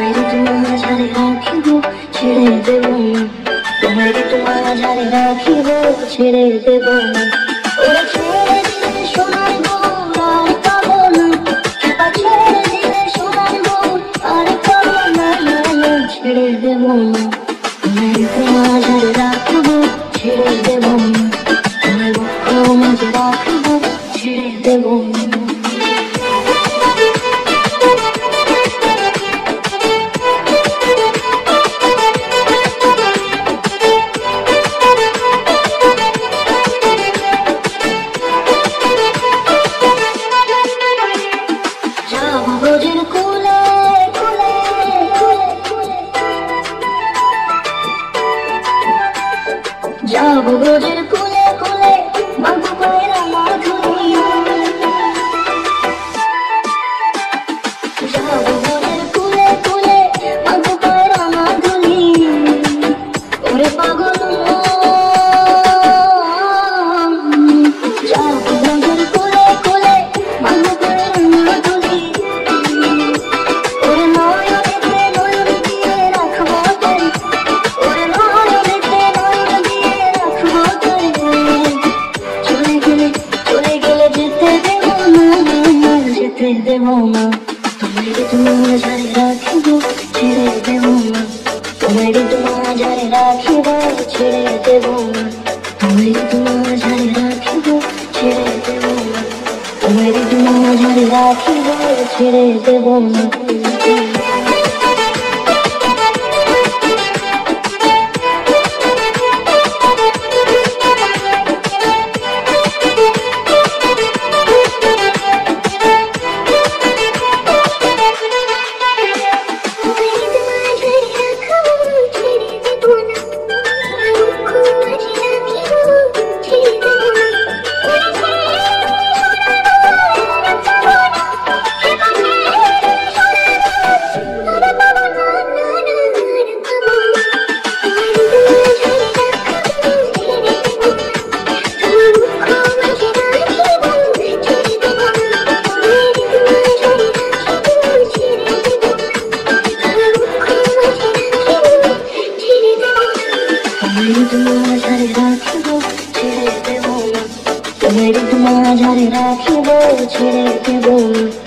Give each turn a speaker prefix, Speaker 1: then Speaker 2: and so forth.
Speaker 1: তোমায় তোমার ঝাড়ে রাখিব, ছেড়ে দেব না। তোমায় তোমার ঝাড়ে রাখিব, ছেড়ে দেব না। ওরা ছেড়ে দিলে সোনার বউ আর পাবো না, খেপা ছেড়ে দিলে সোনার বউ আর পাবো না, না না ছেড়ে দেব না। তোমায় তোমার ঝাড়ে রাখিব, ছেড়ে দেব না। তোমায় বুক মাঝে রাখিব, ছেড়ে দেব না। যাবো রোজের কুলে কুলে, মাগো পায়রা মাধুরী। যাবো রোজের কুলে কুলে, মাগো পায়রা মাধুরী। ওরে পাগল যাবো রোজের কুলে কুলে, মাগো পায়রা মাধুরী। ওরে নয়নেতে নয়ন দিয়ে রাখবো তারি, ওরে নয়নেতে নয়ন দিয়ে রাখবো তারি। চলে গেলে যেতে দেব না, যেতে দেব না। তোমায় তোমার ঝাড়ে রাখিব, ছেড়ে দেব না। তোমায় তোমার ঝাড়ে রাখিব, ছেড়ে দেব না। তোমায় তোমার ঝাড়ে রাখিব, ছেড়ে দেব না। তোমায় তোমার ঝাড়ে রাখিব, ছেড়ে দেব না। তোমার ঝাড়ে রাখিব, ছেড়ে দেব না। তোমায় তোমার ঝাড়ে রাখিব, ছেড়ে দেব না।